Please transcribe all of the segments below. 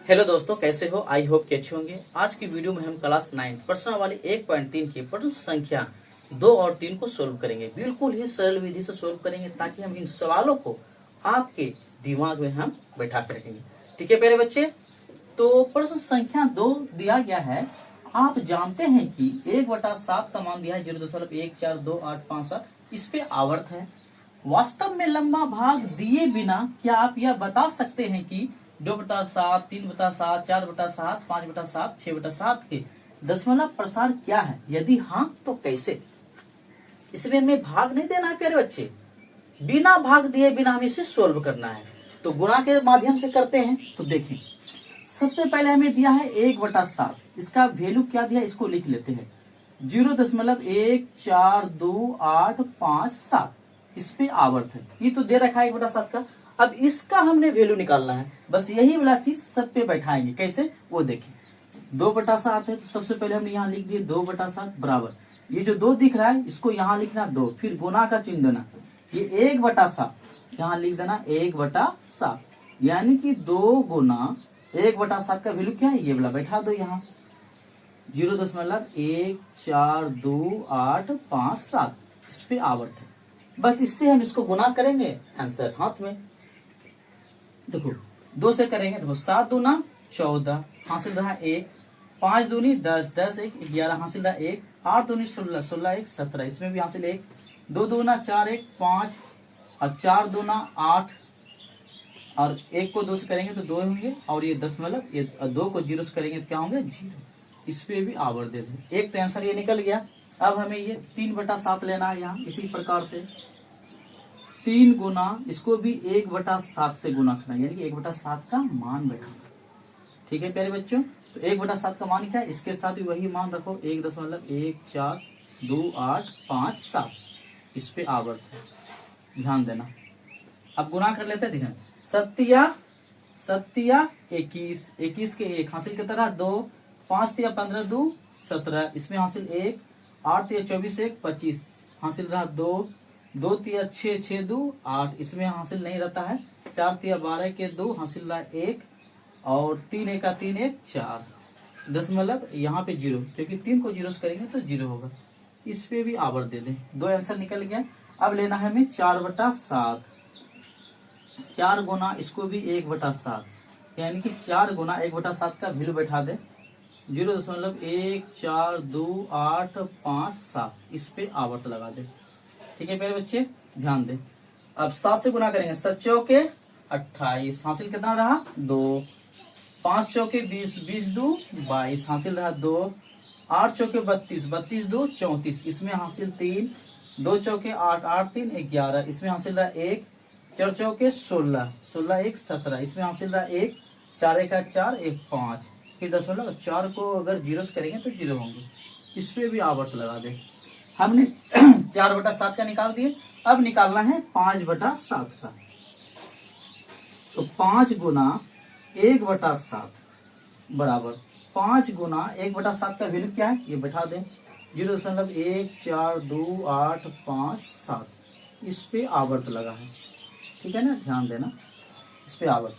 Hello दोस्तों, कैसे हो? आई होप कि अच्छे होंगे। आज की वीडियो में हम क्लास 9 प्रश्न वाली 1.3 की प्रश्न संख्या 2 और 3 को सोल्व करेंगे। बिल्कुल ही सरल विधि से सोल्व करेंगे ताकि हम इन सवालों को आपके दिमाग में हम बैठा कर रखेंगे। ठीक है प्यारे बच्चे, तो प्रश्न संख्या 2 दिया गया है। आप जानते हैं कि 1/7 का मान दिया है 0.142857। इस पे आवर्त है। वास्तव में लंबा भाग दिए बिना क्या आप यह बता सकते हैं कि 2/7, 3/7, 4/7, 5/7, 6/7 के दशमलव प्रसार क्या है? यदि हाँ तो कैसे? इसमें हमें भाग नहीं देना है प्यारे बच्चे, बिना भाग दिए बिना हमें इसे सोल्व करना है। तो गुणा के माध्यम से करते हैं। तो देखिए, सबसे पहले हमें दिया है 1/7। इसका वैल्यू क्या दिया, इसको लिख लेते हैं 0.142857। इस पे आवर्त है, ये तो दे रखा है 1/7 का। अब इसका हमने वैल्यू निकालना है। बस यही वाला चीज सब पे बैठाएंगे। कैसे, वो देखिए। 2/7 है तो सबसे पहले हमने यहाँ लिख दिए 2/7 बराबर, ये जो 2 दिख रहा है इसको यहाँ लिखना 2, फिर गुना का चिन्ह देना। ये 1/7 यहाँ लिख देना 1/7, यानी कि 2 गुना 1/7 का वैल्यू क्या है, ये वाला बैठा दो यहाँ 0.142857। इस पे आवर्त है। बस इससे हम इसको गुना करेंगे, आंसर हाथ में। देखो 2 से करेंगे, देखो 7 दूना 14 हासिल रहा 1, 5 दूनी 10, 10 1 11 हासिल रहा 1, 8 दूनी 16, 16 1 17, इसमें भी हासिल 1, 2 दूना 4 1 5 और 4 दूना 8 और 1 को 2 से करेंगे तो 2 होंगे, और ये दशमलव, ये 2 को 0 से करेंगे तो क्या होंगे 0। इस पे भी आवर्त दे दें। एक तो आंसर ये निकल गया। अब हमें ये 3/7 लेना है यहाँ। इसी प्रकार से 3 गुना इसको भी 1/7 से गुना करना, यानी कि 1/7 का मान बैठाना। ठीक है प्यारे बच्चों, तो 1/7 का मान क्या है, इसके साथ भी वही मान रखो 1.142857। इस पे आवर्त है, ध्यान देना। अब गुना कर लेते हैं। ध्यान, 7 या 21, 21 के 1 हासिल की तरह 2, 5 या 15 2 17, इसमें हासिल 1, 8 या 24 1 25 हासिल रहा 2, 2 या 6 6 2 8, इसमें हासिल नहीं रहता है। 4 या 12 के 2 हासिल रहा 1, और 3 1 का 3 1 4, दशमलव यहाँ पे 0, क्योंकि 3 को 0 से करेंगे तो 0 होगा। इस पे भी आवर्त दे दें। 2 आंसर निकल गया। अब लेना है हमें 4/7। 4 गुना इसको भी 1/7, यानी कि 4 गुना 1/7 का वैल्यू बैठा दे 0.142857। इस पे आवर्त लगा दे। ठीक है प्यारे बच्चे, ध्यान दें। अब 7 से गुना करेंगे, 7 चौके 28 हासिल कितना रहा 2, 5 चौके 20, 20 2 22 हासिल रहा 2, 8 चौके 32, 32 2 34, इसमें हासिल 3, 2 चौके 8, 8 3 11, इसमें हासिल रहा 1, 4 चौके 16, 16 1 17, इसमें हासिल रहा 1, 4 1 4 1 5, फिर दशमलव 4 को अगर 0 से करेंगे तो 0 होंगे। इस पे भी आवर्त लगा दे। हमने 4/7 का निकाल दिए। अब निकालना है 5/7 का। तो 5 गुना 1/7 बराबर 5 गुना 1/7 का वैल्यू क्या है, ये बैठा दें 0.142857। इस पे आवर्त लगा है। ठीक है ना, ध्यान देना। इस पे आवर्त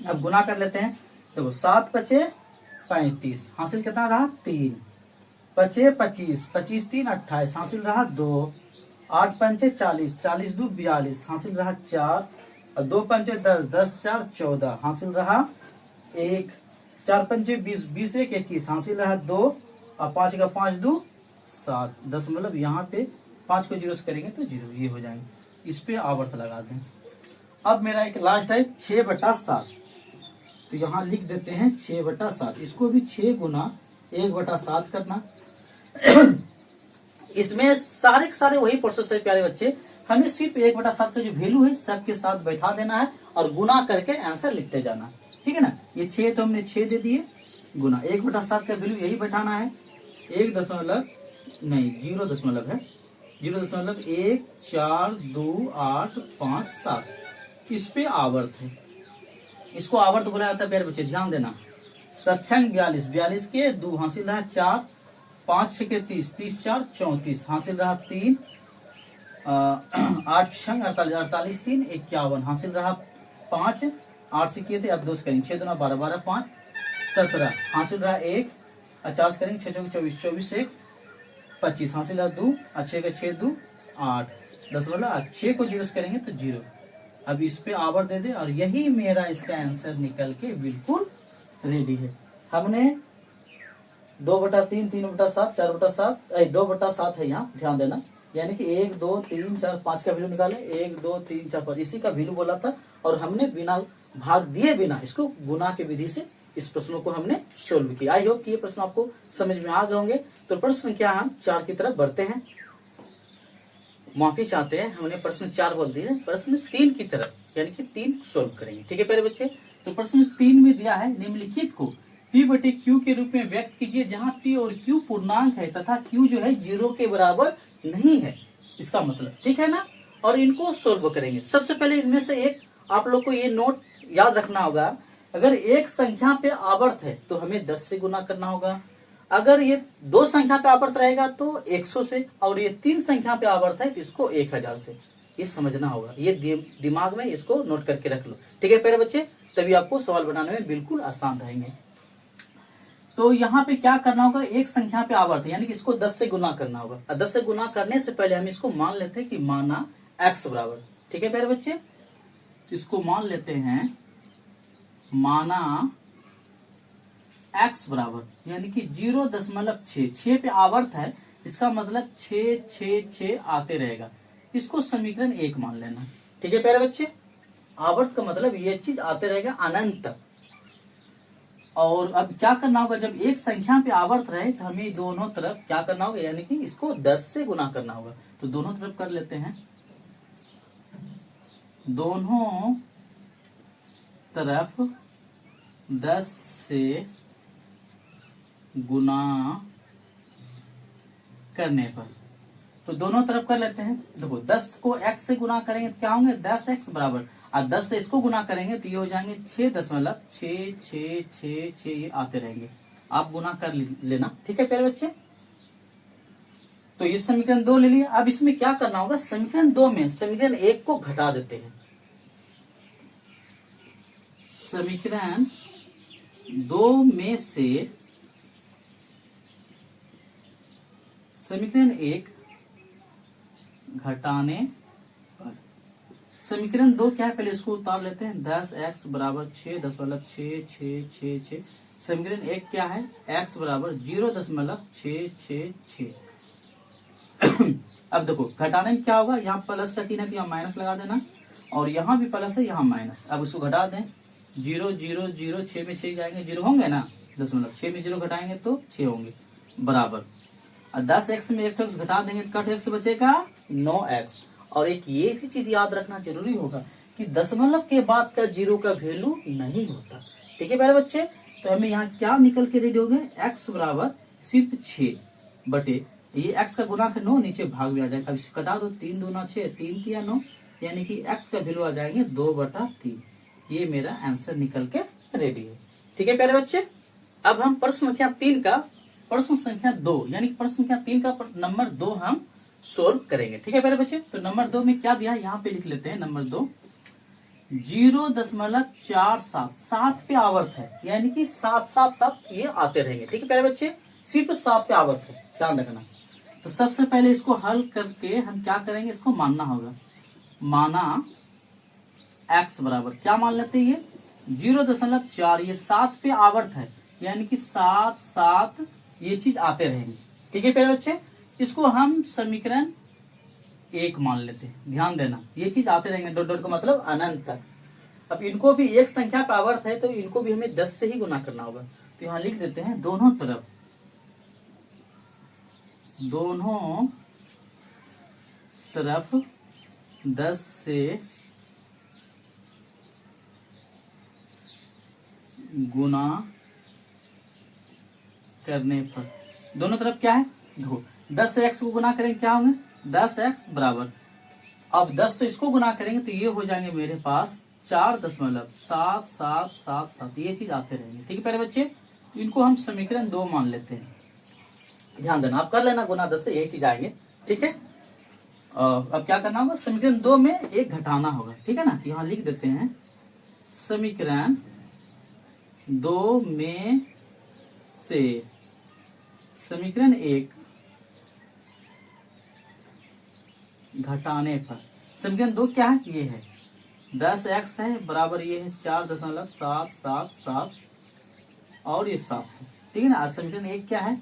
अब गुना कर लेते हैं। देखो 7 पचे 35 हासिल कितना रहा 3, पचे 25, 25 3 28 हासिल रहा 2, 8 पंचे 40, 40 2 42 हासिल रहा 4, और 2 पंचे 10, 10 4 14 हासिल रहा 1, 4 पंचे 20, 20 1 21 हासिल रहा 2, और 5 का 5 2 7, दशमलव यहाँ पे 5 को 0 से करेंगे तो 0, ये हो जाएंगे। इस पे आवर्त लगा दें। अब मेरा एक लास्ट है 6/7। तो यहाँ लिख देते हैं 6/7। इसको भी 6 गुना 1/7 करना। इसमें सारे के सारे वही प्रोसेस है प्यारे बच्चे। हमें सिर्फ 1/7 का जो वैल्यू है सबके साथ बैठा देना है और गुना करके आंसर लिखते जाना। ठीक है ना, ये 6 तो हमने 6 दे दिए, गुना 1/7 का वैल्यू यही बैठाना है 0.142857। इस पे आवर्त है। इसको आवर्त बोला जाता है प्यारे बच्चे, ध्यान देना। 7 42, 42 के 2 हासिल रहा 4, 5 6 के 30, 30 4 34 हासिल रहा 3, 8 6 48, 48 3 51 हासिल रहा 5, 8 से किए थे, अब 2 से करेंगे। 6 दूना 12, 12 5 17 हासिल रहा 1, 4 से करेंगे 6 चौके 24, 24 1 25 हासिल रहा 2, 6 का 6 2 8 10 वाला 6 को 0 से करेंगे तो 0। अब इस पे आवर दे दे और यही मेरा इसका आंसर निकल के बिल्कुल रेडी है। हमने 2/3, 3/7, 4/7, 2/7 है यहाँ, ध्यान देना। यानी कि 1 2 3 4 5 का वैल्यू निकाले, 1 2 3 4 5 इसी का वैल्यू बोला था और हमने बिना भाग दिए बिना इसको गुना के विधि से इस प्रश्नों को हमने सोल्व किया। आई होप कि ये प्रश्न आपको समझ में आ गए होंगे। तो प्रश्न संख्या हम 4 की तरफ बढ़ते हैं। माफी चाहते हैं, हमने प्रश्न 4 बोल दिए, प्रश्न 3 की तरफ यानी कि 3 सोल्व करेंगे। ठीक है प्यारे बच्चे, तो प्रश्न 3 में दिया है निम्नलिखित को P/Q के रूप में व्यक्त कीजिए जहां P और Q पूर्णांक है तथा Q जो है 0 के बराबर नहीं है, इसका मतलब, ठीक है ना। और इनको सोल्व करेंगे। सबसे पहले इनमें से एक आप लोग को ये नोट याद रखना होगा, अगर एक संख्या पे आवर्त है तो हमें 10 से गुना करना होगा, अगर ये 2 संख्या पे आवर्त रहेगा तो 100 से, और ये 3 संख्या पे आवर्त है तो इसको 1000 से। ये समझना होगा, ये दिमाग में इसको नोट करके रख लो। ठीक है प्यारे बच्चे, तभी आपको सवाल बनाने में बिल्कुल आसान रहेंगे। तो यहाँ पे क्या करना होगा, एक संख्या पे आवर्त है यानी कि इसको 10 से गुना करना होगा। और 10 से गुना करने से पहले हम इसको मान लेते हैं कि माना x बराबर, ठीक है प्यारे बच्चे, इसको मान लेते हैं माना x बराबर यानी कि 0.6, 6 पे आवर्त है, इसका मतलब 6 6 6 आते रहेगा। इसको समीकरण 1 मान लेना। ठीक है प्यारे बच्चे, आवर्त का मतलब ये चीज आते रहेगा अनंत तक। और अब क्या करना होगा, जब एक संख्या पे आवर्त रहे तो हमें दोनों तरफ क्या करना होगा, यानी कि इसको 10 से गुना करना होगा। तो दोनों तरफ कर लेते हैं, दोनों तरफ 10 से गुना करने पर, तो दोनों तरफ कर लेते हैं। देखो 10 को x से गुना करेंगे तो क्या होंगे 10x बराबर, और 10 से इसको गुना करेंगे तो ये हो जाएंगे 6.666 ये आते रहेंगे। आप गुना कर लेना। ठीक है प्यारे बच्चे, तो ये समीकरण 2 ले लिया। अब इसमें क्या करना होगा, समीकरण 2 में समीकरण 1 को घटा देते हैं। समीकरण 2 में से समीकरण 1 घटाने पर, समीकरण 2 क्या है, पहले इसको उतार लेते हैं। 10x बराबर 6, 10.666। समीकरण 1 क्या है, x बराबर 0.666। अब देखो घटाने में क्या होगा, यहाँ प्लस का चिन्ह है तो यहाँ माइनस लगा देना, और यहाँ भी प्लस है यहाँ माइनस। अब इसको घटा दें, 0 0 0, 6 में 6 जाएंगे 0 होंगे ना, 6 में 0 घटाएंगे तो 6 होंगे बराबर। 10x में 1 घटा देंगे तो कट x बचेगा 9x। और एक ये भी चीज याद रखना जरूरी होगा कि दशमलव के बाद का 0 का वैल्यू नहीं होता। ठीक है प्यारे बच्चे, तो हमें यहाँ क्या निकल के रेडी हो गए, x बराबर सिर्फ 6 बटे ये x का गुना है 9, नीचे भाग भी आ जाएगा। अब कटा दो, 3 दूना 6, 3 किया 9, यानी कि x का वैल्यू आ जाएंगे 2/3। ये मेरा आंसर निकल के रेडी है। ठीक है प्यारे बच्चे, अब हम प्रश्न संख्या 3 का प्रश्न संख्या 2 यानी प्रश्न संख्या 3 का नंबर 2 हम सोल्व करेंगे। ठीक है प्यारे बच्चे, तो नंबर 2 में क्या दिया है यहाँ पे लिख लेते हैं। नंबर 2 0.47, 7 पे आवर्त है यानी कि 7 7 7 ये आते रहेंगे। ठीक है प्यारे बच्चे, सिर्फ 7 पे आवर्त है, ध्यान रखना। तो सबसे पहले इसको हल करके हम क्या करेंगे, इसको मानना होगा। माना x बराबर क्या मान लेते हैं, ये 0.4, ये 7 पे आवर्त है यानी कि 7 7 ये चीज आते रहेंगे। ठीक है प्यारे बच्चे, इसको हम समीकरण 1 मान लेते हैं। ध्यान देना, ये चीज आते रहेंगे, डॉट डॉट का मतलब अनंत तक। अब इनको भी एक संख्या पे आवर्त है तो इनको भी हमें 10 से ही गुना करना होगा। तो यहाँ लिख देते हैं, दोनों तरफ 10 से गुना करने पर, दोनों तरफ क्या है, देखो 10 से x को गुना करेंगे क्या होंगे 10x बराबर, अब 10 से इसको गुना करेंगे तो ये हो जाएंगे मेरे पास 4.7777, ये चीज आते रहेंगे। ठीक है प्यारे बच्चे, इनको हम समीकरण 2 मान लेते हैं। ध्यान देना, आप कर लेना गुना 10 से, यही चीज आएंगे। ठीक है, अब क्या करना होगा, समीकरण 2 में 1 घटाना होगा। ठीक है ना, यहाँ लिख देते हैं समीकरण 2 में से समीकरण 1 घटाने पर, समीकरण 2 क्या है, ये है 10x है बराबर ये है 4.777 और ये 7 है, ठीक है ना। आज समीकरण 1 क्या है,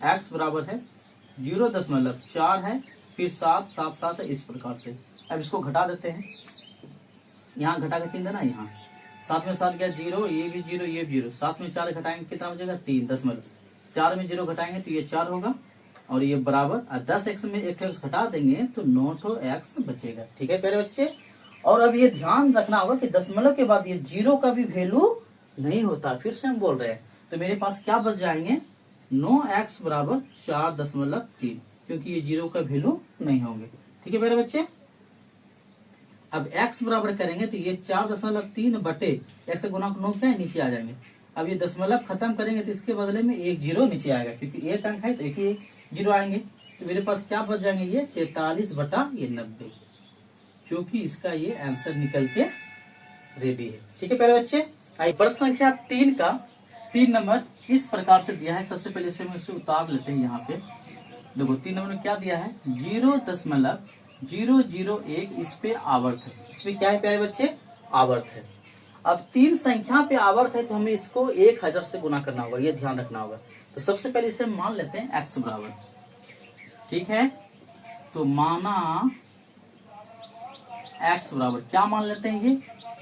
x बराबर है 0.4 है, फिर 7 है, इस प्रकार से। अब इसको घटा देते हैं, यहाँ घटा के चिन्ह देना, यहाँ 7 में 7 गया 0, ये भी 0, ये भी 0, 7 में 4 घटाएंगे कितना हो जाएगा 3, 4 में 0 घटाएंगे तो ये 4 होगा और ये बराबर 10x में 1x घटा देंगे तो 9x बचेगा, ठीक है प्यारे बच्चे। और अब ये ध्यान रखना होगा कि दशमलव के बाद ये 0 का भी वैल्यू नहीं होता, फिर से हम बोल रहे हैं, तो मेरे पास क्या बच जाएंगे 9x बराबर 4.3, क्योंकि ये 0 का वैल्यू नहीं होंगे, ठीक है प्यारे बच्चे। अब x बराबर करेंगे तो ये 4.3 बटे x गुना 9 क्या है, नीचे आ जाएंगे। अब ये दशमलव खत्म करेंगे तो इसके बदले में एक 0 नीचे आएगा, क्योंकि एक अंक है तो एक ही 0 आएंगे, तो मेरे पास क्या बच जाएंगे ये 43/90, क्योंकि इसका ये आंसर निकल के रेडी है, ठीक है प्यारे बच्चे। आइए प्रश्न संख्या 3 का 3 नंबर इस प्रकार से दिया है। सबसे पहले इसे हम इसे उतार लेते हैं। यहाँ पे देखो 3 नंबर में क्या दिया है 0.001, इस पे आवर्त है, इसमें क्या है प्यारे बच्चे आवर्त है। अब 3 संख्या पे आवर्त है तो हमें इसको 1000 से गुना करना होगा, ये ध्यान रखना होगा। तो सबसे पहले इसे मान लेते हैं x बराबर, ठीक है, तो माना x बराबर क्या मान लेते हैं ये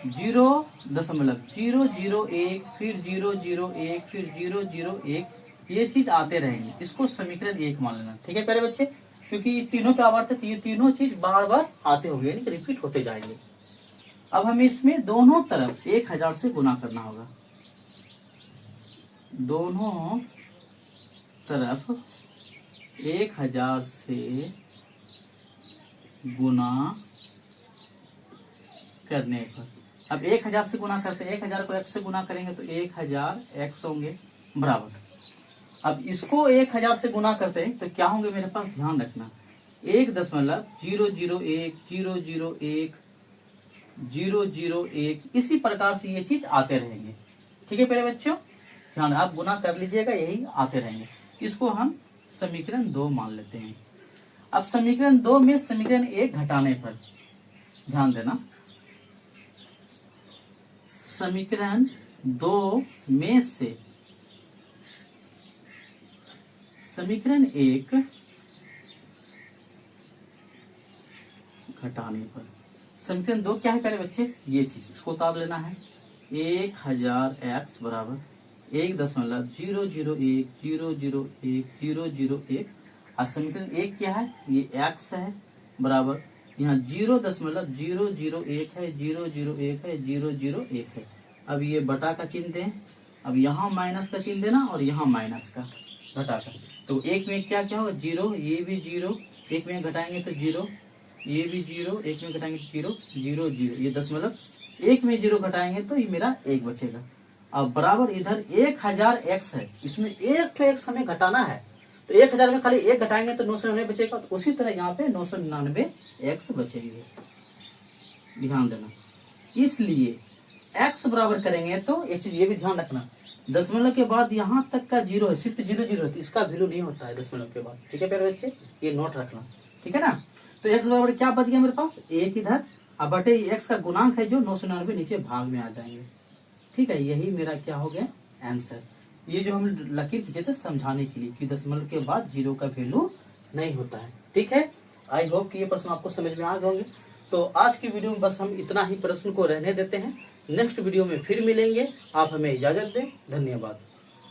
0.001, फिर 001, फिर 001, ये चीज आते रहेंगे, इसको समीकरण 1 मान लेना, ठीक है प्यारे बच्चे, क्योंकि ये तीनों पे आवर्त है तो ये तीनों चीज बार बार आते होंगे, यानी कि रिपीट होते जाएंगे। अब हमें इसमें दोनों तरफ 1000 से गुना करना होगा, दोनों तरफ 1000 से गुना करने पर, अब 1000 से गुना करते हैं, 1000 को x से गुना करेंगे तो 1000 x होंगे बराबर। अब इसको 1000 से गुना करते हैं तो क्या होंगे मेरे पास, ध्यान रखना 1.001, 001, इसी प्रकार से ये चीज आते रहेंगे, ठीक है प्यारे बच्चों, ध्यान आप गुना कर लीजिएगा, यही आते रहेंगे। इसको हम समीकरण 2 मान लेते हैं। अब समीकरण 2 में समीकरण 1 घटाने पर, ध्यान देना, समीकरण 2 में से समीकरण 1 घटाने पर, समीकरण 2 क्या है प्यारे बच्चे, ये चीज इसको उतार लेना है, 1000x बराबर 1.001, और समीकरण 1 क्या है, ये x है बराबर, यहाँ 0.001 है, 001 है, 001 है। अब ये बटा का चिन्ह दें, अब यहाँ माइनस का चिन्ह देना और यहाँ माइनस का घटा का, तो 1 में क्या क्या होगा 0, ये भी 0, 1 में घटाएंगे तो 0, ये भी 0, 1 में घटाएंगे तो 0, 0, 0, ये दशमलव 1 में 0 घटाएंगे तो ये मेरा 1 बचेगा। अब बराबर इधर 1000x है, इसमें एक तो x हमें घटाना है, तो 1000 में खाली 1 घटाएंगे तो 999 बचेगा, तो उसी तरह यहाँ पे 999x बचेंगे, ध्यान देना। इसलिए x बराबर करेंगे तो एक चीज ये भी ध्यान रखना, दशमलव के बाद यहाँ तक का 0 है, सिर्फ 0 0 है, तो इसका वैल्यू नहीं होता है दशमलव के बाद, ठीक है प्यारे बच्चे, ये नोट रखना, ठीक है ना। तो x बराबर क्या बच गया मेरे पास 1 इधर, अब बटे x का गुणांक है जो 999 नीचे भाग में आ जाएंगे, ठीक है, यही मेरा क्या हो गया आंसर। ये जो हम लकीर खींचे थे समझाने के लिए कि दशमलव के बाद 0 का वैल्यू नहीं होता है, ठीक है। आई होप कि ये प्रश्न आपको समझ में आ गए होंगे। तो आज की वीडियो में बस हम इतना ही प्रश्न को रहने देते हैं, नेक्स्ट वीडियो में फिर मिलेंगे, आप हमें इजाजत दें, धन्यवाद।